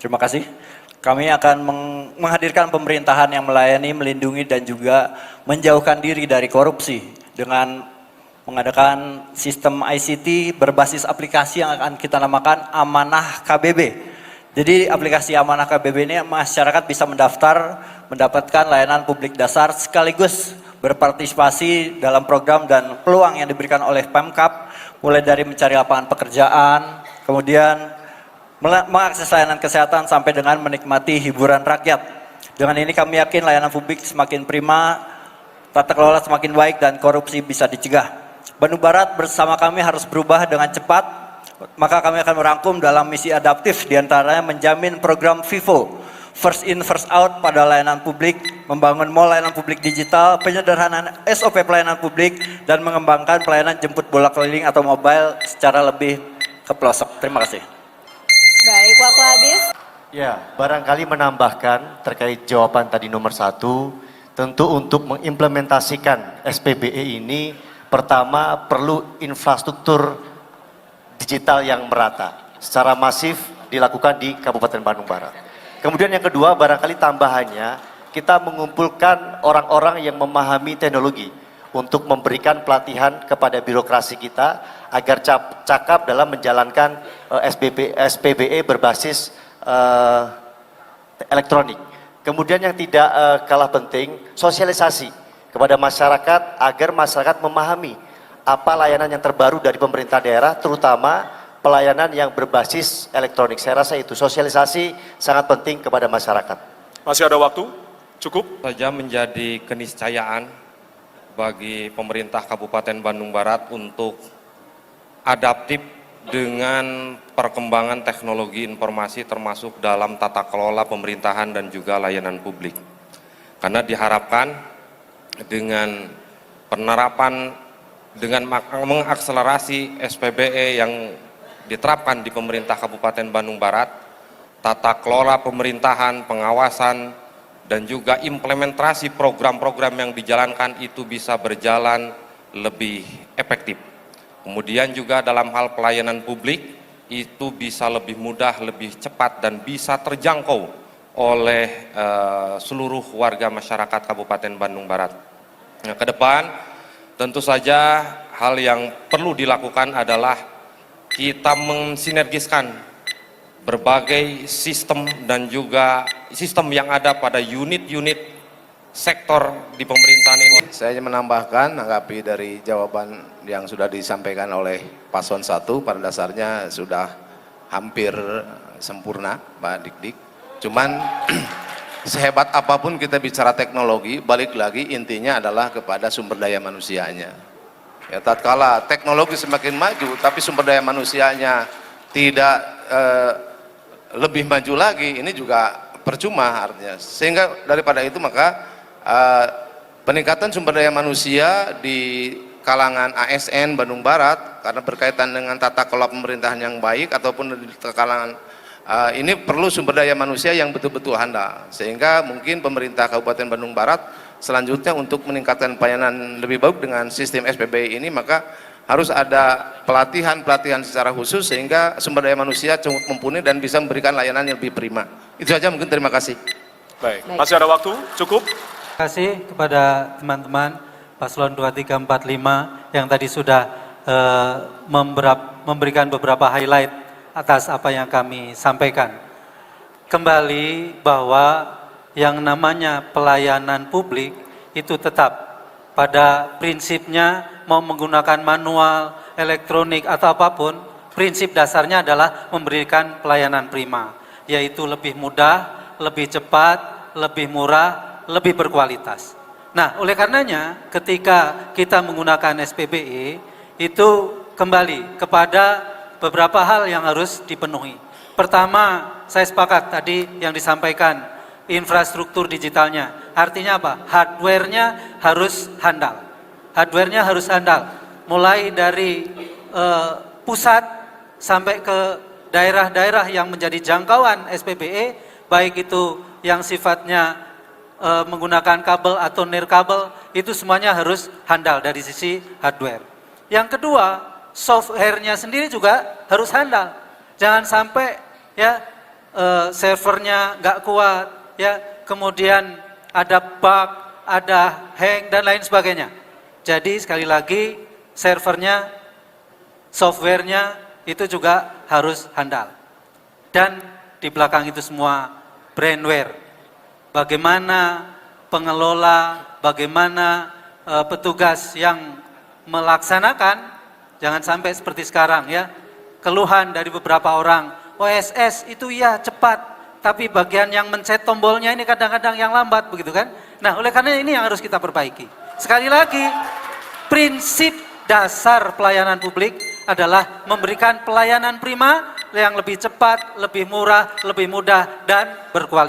Terima kasih. Kami akan menghadirkan pemerintahan yang melayani, melindungi, dan juga menjauhkan diri dari korupsi dengan mengadakan sistem ICT berbasis aplikasi yang akan kita namakan Amanah KBB. Jadi aplikasi Amanah KBB ini masyarakat bisa mendaftar, mendapatkan layanan publik dasar sekaligus berpartisipasi dalam program dan peluang yang diberikan oleh Pemkab, mulai dari mencari lapangan pekerjaan, kemudian mengakses layanan kesehatan sampai dengan menikmati hiburan rakyat. Dengan ini kami yakin layanan publik semakin prima, tata kelola semakin baik, dan korupsi bisa dicegah. Bandung Barat bersama kami harus berubah dengan cepat, maka kami akan merangkum dalam misi adaptif, diantaranya menjamin program VIVO, First In First Out pada layanan publik, membangun mall layanan publik digital, penyederhanaan SOP pelayanan publik, dan mengembangkan pelayanan jemput bola keliling atau mobile secara lebih ke pelosok. Terima kasih. Baik, waktu habis. Ya, barangkali menambahkan terkait jawaban tadi nomor 1, tentu untuk mengimplementasikan SPBE ini, pertama perlu infrastruktur digital yang merata, secara masif dilakukan di Kabupaten Bandung Barat. Kemudian yang kedua, barangkali tambahannya, kita mengumpulkan orang-orang yang memahami teknologi untuk memberikan pelatihan kepada birokrasi kita agar cakap dalam menjalankan SPBE berbasis elektronik. Kemudian yang tidak kalah penting, sosialisasi kepada masyarakat agar masyarakat memahami apa layanan yang terbaru dari pemerintah daerah, terutama pelayanan yang berbasis elektronik. Saya rasa itu sosialisasi sangat penting kepada masyarakat. Masih ada waktu? Cukup? Saja menjadi keniscayaan bagi pemerintah Kabupaten Bandung Barat untuk adaptif dengan perkembangan teknologi informasi termasuk dalam tata kelola pemerintahan dan juga layanan publik. Karena diharapkan dengan penerapan, dengan mengakselerasi SPBE yang diterapkan di pemerintah Kabupaten Bandung Barat, tata kelola pemerintahan, pengawasan, dan juga implementasi program-program yang dijalankan itu bisa berjalan lebih efektif. Kemudian juga dalam hal pelayanan publik itu bisa lebih mudah, lebih cepat, dan bisa terjangkau oleh seluruh warga masyarakat Kabupaten Bandung Barat. Nah, ke depan tentu saja hal yang perlu dilakukan adalah kita mensinergiskan berbagai sistem dan juga sistem yang ada pada unit-unit sektor di pemerintahan ini. Saya menambahkan, menanggapi dari jawaban yang sudah disampaikan oleh Paslon 1, pada dasarnya sudah hampir sempurna Pak Dik-Dik. Cuman sehebat apapun kita bicara teknologi, balik lagi intinya adalah kepada sumber daya manusianya. Ya, tatkala teknologi semakin maju tapi sumber daya manusianya tidak lebih maju lagi, ini juga percuma artinya. Sehingga daripada itu maka peningkatan sumber daya manusia di kalangan ASN Bandung Barat karena berkaitan dengan tata kelola pemerintahan yang baik ataupun di kalangan ini perlu sumber daya manusia yang betul-betul handal, sehingga mungkin pemerintah Kabupaten Bandung Barat selanjutnya untuk meningkatkan pelayanan lebih baik dengan sistem SPBE ini, maka harus ada pelatihan secara khusus sehingga sumber daya manusia cukup mumpuni dan bisa memberikan layanan yang lebih prima. Itu saja mungkin, terima kasih. Baik, masih ada waktu? Cukup? Terima kasih kepada teman-teman Paslon 2, 3, 4, 5 yang tadi sudah memberikan beberapa highlight atas apa yang kami sampaikan. Kembali bahwa yang namanya pelayanan publik itu tetap pada prinsipnya, mau menggunakan manual, elektronik atau apapun, prinsip dasarnya adalah memberikan pelayanan prima, yaitu lebih mudah, lebih cepat, lebih murah, lebih berkualitas. Nah, oleh karenanya ketika kita menggunakan SPBE itu kembali kepada beberapa hal yang harus dipenuhi. Pertama, saya sepakat tadi yang disampaikan, infrastruktur digitalnya. Artinya apa? Hardware-nya harus handal. Hardware-nya harus handal. Mulai dari pusat sampai ke daerah-daerah yang menjadi jangkauan SPBE, baik itu yang sifatnya menggunakan kabel atau nirkabel, itu semuanya harus handal dari sisi hardware. Yang kedua, software-nya sendiri juga harus handal. Jangan sampai ya servernya nggak kuat, ya, kemudian ada bug, ada hang dan lain sebagainya. Jadi sekali lagi servernya, softwarenya itu juga harus handal. Dan di belakang itu semua brandware. Bagaimana pengelola, bagaimana petugas yang melaksanakan, jangan sampai seperti sekarang ya, keluhan dari beberapa orang, OSS itu ya cepat, tapi bagian yang mencet tombolnya ini kadang-kadang yang lambat begitu kan. Nah oleh karena ini yang harus kita perbaiki. Sekali lagi, prinsip dasar pelayanan publik adalah memberikan pelayanan prima yang lebih cepat, lebih murah, lebih mudah, dan berkualitas.